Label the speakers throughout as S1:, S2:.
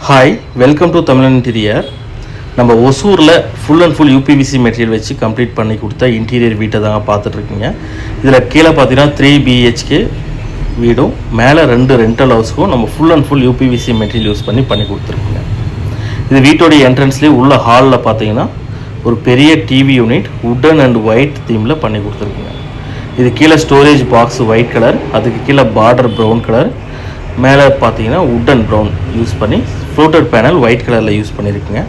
S1: Hi, welcome to தமிழன் interior. நம்ம ஒசூரில் full and full UPVC material வச்சு கம்ப்ளீட் பண்ணி கொடுத்த இன்டீரியர் வீட்டை தாங்க பார்த்துட்ருக்கீங்க. இதில் கீழே பார்த்தீங்கன்னா 3 BHK வீடும் மேலே 2 ரெண்டல் ஹவுஸ்க்கும் நம்ம full and full UPVC material use பண்ணி கொடுத்துருக்குங்க. இது வீட்டோடைய என்ட்ரன்ஸ்லேயே உள்ள ஹாலில் பார்த்தீங்கன்னா ஒரு பெரிய TV unit wooden and white தீமில் பண்ணி கொடுத்துருக்குங்க. இது கீழே ஸ்டோரேஜ் பாக்ஸ் ஒயிட் கலர், அதுக்கு கீழே பார்டர் ப்ரௌன் கலர், மேலே பார்த்தீங்கன்னா உட்டன் ப்ரௌன் யூஸ் பண்ணி ஃப்ளோட்டட் பேனல் ஒயிட் கலரில் யூஸ் பண்ணியிருக்குங்க.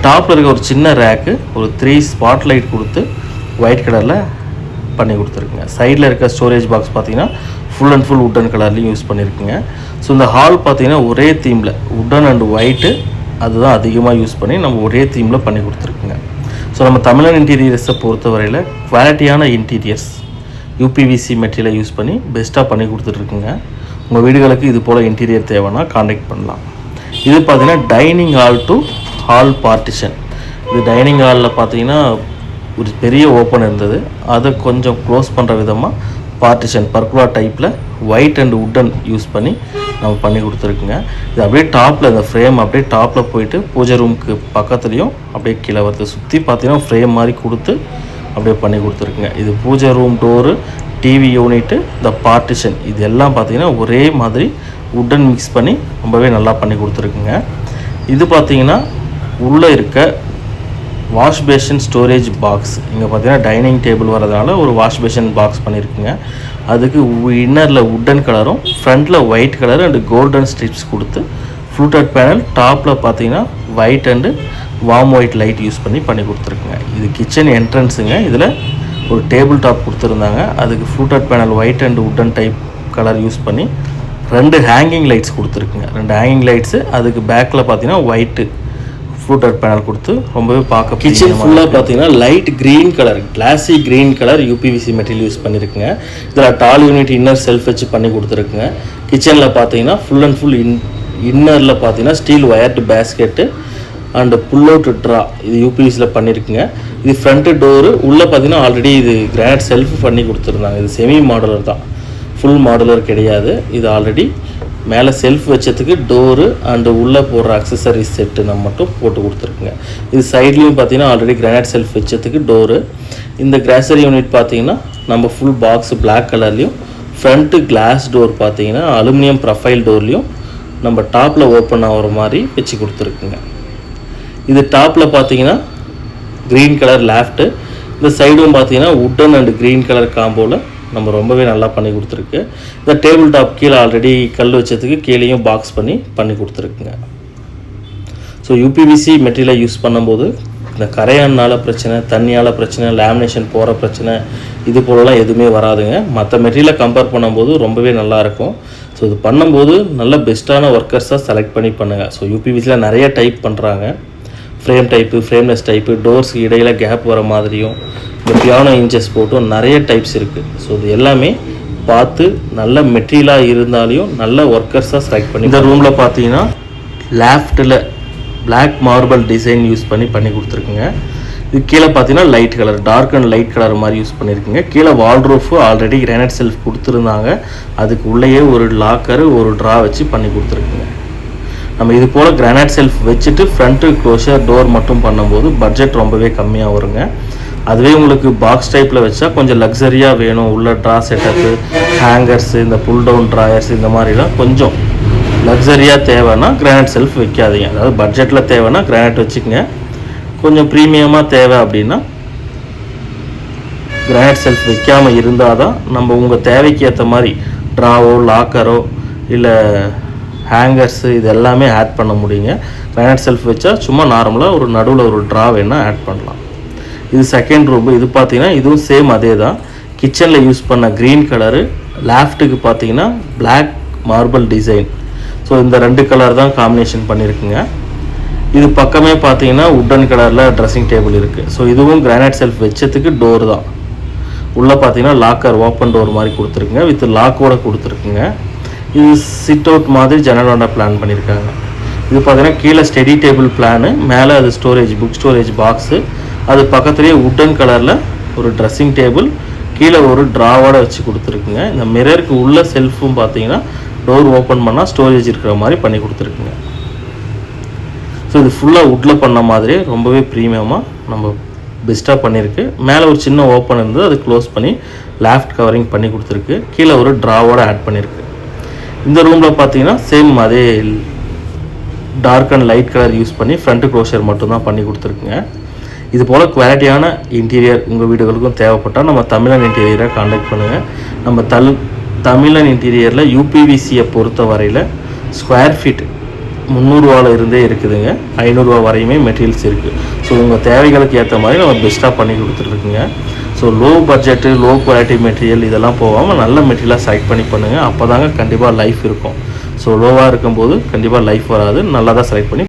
S1: டாப்பில் இருக்க ஒரு சின்ன ரேக்கு ஒரு 3 ஸ்பாட் லைட் கொடுத்து ஒயிட் கலரில் பண்ணி கொடுத்துருக்குங்க. சைடில் இருக்க ஸ்டோரேஜ் பாக்ஸ் பார்த்தீங்கன்னா ஃபுல் அண்ட் ஃபுல் உட்டன் கலர்லையும் யூஸ் பண்ணியிருக்குங்க. ஸோ இந்த ஹால் பார்த்தீங்கன்னா ஒரே தீமில் உட்டன் அண்ட் ஒயிட்டு அதுதான் அதிகமாக யூஸ் பண்ணி நம்ம ஒரே தீமில் பண்ணி கொடுத்துருக்குங்க. ஸோ நம்ம தமிழன் இன்டீரியர்ஸை பொறுத்தவரையில் குவாலிட்டியான இன்டீரியர்ஸ் யூபிவிசி மெட்டீரியலை யூஸ் பண்ணி பெஸ்ட்டாக பண்ணி கொடுத்துட்ருக்குங்க. உங்கள் வீடுகளுக்கு இது போல் இன்டீரியர் தேவைன்னா காண்டாக்ட் பண்ணலாம். இது பார்த்தீங்கன்னா dining hall to hall partition. இது டைனிங் ஹாலில் பார்த்தீங்கன்னா ஒரு பெரிய ஓப்பன் இருந்தது, அதை கொஞ்சம் க்ளோஸ் பண்ணுற விதமாக பார்ட்டிஷன் பர்குலா டைப்பில் ஒயிட் அண்ட் உட்டன் யூஸ் பண்ணி நம்ம பண்ணி கொடுத்துருக்குங்க. இது அப்படியே டாப்பில் இந்த ஃப்ரேம் அப்படியே டாப்பில் போயிட்டு பூஜை ரூமுக்கு பக்கத்துலேயும் அப்படியே கீழே வருது. சுற்றி பார்த்தீங்கன்னா ஃப்ரேம் மாதிரி கொடுத்து அப்படியே பண்ணி கொடுத்துருக்குங்க. இது பூஜை ரூம் டோரு, டிவி யூனிட்டு, இந்த பார்ட்டிஷன் இது எல்லாம் பார்த்தீங்கன்னா ஒரே மாதிரி உட்டன் மிக்ஸ் பண்ணி ரொம்பவே நல்லா பண்ணி கொடுத்துருக்குங்க. இது பார்த்தீங்கன்னா உள்ளே இருக்க வாஷ் பேஷன் ஸ்டோரேஜ் பாக்ஸ். இங்கே பார்த்தீங்கன்னா டைனிங் டேபிள் வரதுனால ஒரு வாஷ் பேஷன் பாக்ஸ் பண்ணியிருக்குங்க. அதுக்கு இன்னரில் உட்டன் கலரும் ஃப்ரண்ட்டில் white colour and golden strips கொடுத்து ஃப்ளூட்டட் பேனல் டாப்பில் பார்த்தீங்கன்னா white and warm white light use பண்ணி கொடுத்துருக்குங்க. இது கிச்சன் என்ட்ரன்ஸுங்க. இதில் ஒரு டேபிள் டாப் கொடுத்துருந்தாங்க, அதுக்கு fluted panel white and wooden type colour use பண்ணி 2 ஹேங்கிங் லைட்ஸ் கொடுத்துருக்குங்க. 2 ஹேங்கிங் லைட்ஸு, அதுக்கு பேக்கில் பார்த்தீங்கன்னா ஒயிட்டு ஃப்ளூட்டட் பேனல் கொடுத்து ரொம்பவே பார்க்க. கிச்சன் ஃபுல்லாக பார்த்தீங்கன்னா light green colour, classy green colour uPVC material use பண்ணியிருக்குங்க. இதில் டால் யூனிட் இன்னர் செல்ஃப் வச்சு பண்ணி கொடுத்துருக்குங்க. கிச்சனில் பார்த்தீங்கன்னா ஃபுல் அண்ட் ஃபுல் இன்னரில் பார்த்தீங்கன்னா steel wired basket and pull out drawer இது யூபிவிசியில் பண்ணியிருக்குங்க. இது ஃப்ரண்ட்டு டோரு உள்ளே பார்த்தீங்கன்னா ஆல்ரெடி இது கிரானைட் செல்ஃப் பண்ணி கொடுத்துருந்தாங்க. இது செமி மாடுலர் தான், ஃபுல் மாடுலர் கிடையாது. இது ஆல்ரெடி மேலே செல்ஃப் வச்சதுக்கு டோரு அண்டு உள்ளே போடுற அக்சசரிஸ் செட்டு நம்ம மட்டும் போட்டு கொடுத்துருக்குங்க. இது சைட்லேயும் பார்த்தீங்கன்னா ஆல்ரெடி கிரானைட் செல்ஃப் வச்சதுக்கு டோரு. இந்த கிராசரி யூனிட் பார்த்தீங்கன்னா நம்ம ஃபுல் பாக்ஸ் பிளாக் கலர்லேயும், ஃப்ரண்ட்டு கிளாஸ் டோர் பார்த்தீங்கன்னா அலுமினியம் ப்ரொஃபைல் டோர்லேயும் நம்ம டாப்பில் ஓப்பன் ஆகிற மாதிரி வச்சு கொடுத்துருக்குங்க. இது டாப்பில் பார்த்தீங்கன்னா க்ரீன் கலர் லேஃப்ட்டு, இந்த சைடும் பார்த்தீங்கன்னா உட்டன் அண்ட் க்ரீன் கலர் காம்போவில் நம்ம ரொம்பவே நல்லா பண்ணி கொடுத்துருக்கு. இந்த டேபிள் டாப் கீழே ஆல்ரெடி கல் வச்சதுக்கு கீழேயும் பாக்ஸ் பண்ணி கொடுத்துருக்குங்க. ஸோ யூபிவிசி மெட்டீரியலை யூஸ் பண்ணும்போது இந்த கரையானால் பிரச்சனை, தண்ணியால் பிரச்சனை, லேமினேஷன் போகிற பிரச்சனை இது போலலாம் எதுவுமே வராதுங்க. மற்ற மெட்டீரியலை கம்பேர் பண்ணும்போது ரொம்பவே நல்லாயிருக்கும். ஸோ இது பண்ணும்போது நல்ல பெஸ்ட்டான ஒர்க்கர்ஸாக செலக்ட் பண்ணி பண்ணுங்கள். ஸோ யூபிவிசியில் நிறைய டைப் பண்ணுறாங்க, ஃப்ரேம் டைப்பு, ஃப்ரேம்லெஸ் டைப்பு, டோர்ஸுக்கு இடையில் கேப் வர மாதிரியும் இந்த பியானோ இன்ச்சஸ் போட்டும் நிறைய டைப்ஸ் இருக்குது. ஸோ இது எல்லாமே பார்த்து நல்ல மெட்டீரியலாக இருந்தாலையும் நல்ல ஒர்க்கர்ஸாக செலக்ட் பண்ணி. இந்த ரூமில் பார்த்தீங்கன்னா லேஃப்ட்டில் பிளாக் மார்பிள் டிசைன் யூஸ் பண்ணி கொடுத்துருக்குங்க. இது கீழே பார்த்தீங்கன்னா light colour, dark and light colour மாதிரி யூஸ் பண்ணியிருக்குங்க. கீழே வால்ட்ரோஃபு ஆல்ரெடி கிரானைட் செல்ஃப் கொடுத்துருந்தாங்க, அதுக்கு உள்ளேயே ஒரு லாக்கரு ஒரு ட்ரா வச்சு பண்ணி கொடுத்துருக்குங்க. நம்ம இது போல் கிரானைட் செல்ஃப் வச்சுட்டு ஃப்ரண்ட்டு க்ளோஷர் டோர் மட்டும் பண்ணும்போது பட்ஜெட் ரொம்பவே கம்மியாக வருங்க. அதுவே உங்களுக்கு பாக்ஸ் டைப்பில் வச்சா கொஞ்சம் லக்ஸரியாக வேணும், உள்ள ட்ரா செட்டப்பு, ஹேங்கர்ஸு, இந்த புல் டவுன் ட்ராயர்ஸ் இந்த மாதிரிலாம் கொஞ்சம் லக்ஸரியாக தேவைன்னா கிரானைட் செல்ஃப் வைக்காதீங்க. அதாவது பட்ஜெட்டில் தேவைன்னா கிரானைட் வச்சுக்கோங்க. கொஞ்சம் ப்ரீமியமாக தேவை அப்படின்னா கிரானைட் செல்ஃப் வைக்காமல் இருந்தால் தான் நம்ம உங்கள் தேவைக்கு ஏற்ற மாதிரி ட்ராவோ லாக்கரோ இல்லை ஹேங்கர்ஸு இது எல்லாமே ஆட் பண்ண முடியுங்க. கிரானைட் செல்ஃப் வச்சா சும்மா நார்மலாக ஒரு நடுவில் ஒரு ட்ரா வேணால் ஆட் பண்ணலாம். இது செகண்ட் ரூம். இது பார்த்தீங்கன்னா இதுவும் சேம் அதே தான். கிச்சனில் யூஸ் பண்ண க்ரீன் கலரு, லேஃப்ட்டுக்கு பார்த்தீங்கன்னா பிளாக் மார்பிள் டிசைன். ஸோ இந்த 2 கலர் தான் காம்பினேஷன் பண்ணியிருக்குங்க. இது பக்கமே பார்த்தீங்கன்னா உட்டன் கலரில் ட்ரெஸ்ஸிங் டேபிள் இருக்குது. ஸோ இதுவும் கிரானைட் செல்ஃப் வச்சதுக்கு டோர் தான். உள்ளே பார்த்தீங்கன்னா லாக்கர் ஓப்பன் டோர் மாதிரி கொடுத்துருக்குங்க, வித் லாக்கோட கொடுத்துருக்குங்க. இது சிட் அவுட் மாதிரி ஜன்னலோட பிளான் பண்ணியிருக்காங்க. இது பார்த்தீங்கன்னா கீழே ஸ்டடி டேபிள் பிளானு, மேலே அது ஸ்டோரேஜ் புக் ஸ்டோரேஜ் பாக்ஸு, அது பக்கத்துலேயே உட்டன் கலரில் ஒரு ட்ரெஸ்ஸிங் டேபிள், கீழே ஒரு ட்ராவோட வச்சு கொடுத்துருக்குங்க. இந்த மிரருக்கு உள்ள செல்ஃபும் பார்த்தீங்கன்னா டோர் ஓப்பன் பண்ணால் ஸ்டோரேஜ் இருக்கிற மாதிரி பண்ணி கொடுத்துருக்குங்க. ஸோ இது ஃபுல்லாக வுட்டில் பண்ண மாதிரியே ரொம்பவே ப்ரீமியமாக நம்ம பெஸ்ட்டாக பண்ணியிருக்கு. மேலே ஒரு சின்ன ஓப்பன் இருந்தது, அது க்ளோஸ் பண்ணி லேஃப்ட் கவரிங் பண்ணி கொடுத்துருக்கு. கீழே ஒரு ட்ராவோடு ஆட் பண்ணியிருக்கு. இந்த ரூமில் பார்த்தீங்கன்னா சேம் அதே dark and light colour use பண்ணி ஃப்ரண்ட் க்ளோஷர் மட்டும்தான் பண்ணி கொடுத்துருக்குங்க. இது போல் குவாலிட்டியான இன்டீரியர் உங்கள் வீடுகளுக்கும் தேவைப்பட்டால் நம்ம தமிழன் இன்டீரியரை காண்டாக்ட் பண்ணுங்கள். நம்ம தமிழன் இன்டீரியரில் யூபிவிசியை பொறுத்த வரையில் ஸ்கொயர் ஃபீட் 300 இருந்தே இருக்குதுங்க. 500 வரையுமே மெட்டீரியல்ஸ் இருக்குது. ஸோ உங்கள் தேவைகளுக்கு ஏற்ற மாதிரி நம்ம பெஸ்ட்டாக பண்ணி கொடுத்துட்ருக்குங்க. So low budget low quality material இதெல்லாம் போகாமல் நல்ல மெட்டீரியலாக செலக்ட் பண்ணி பண்ணுங்கள். அப்போ தாங்க கண்டிப்பாக லைஃப் இருக்கும். ஸோ லோவாக இருக்கும்போது கண்டிப்பாக லைஃப் வராது. நல்லா தான் செலக்ட் பண்ணி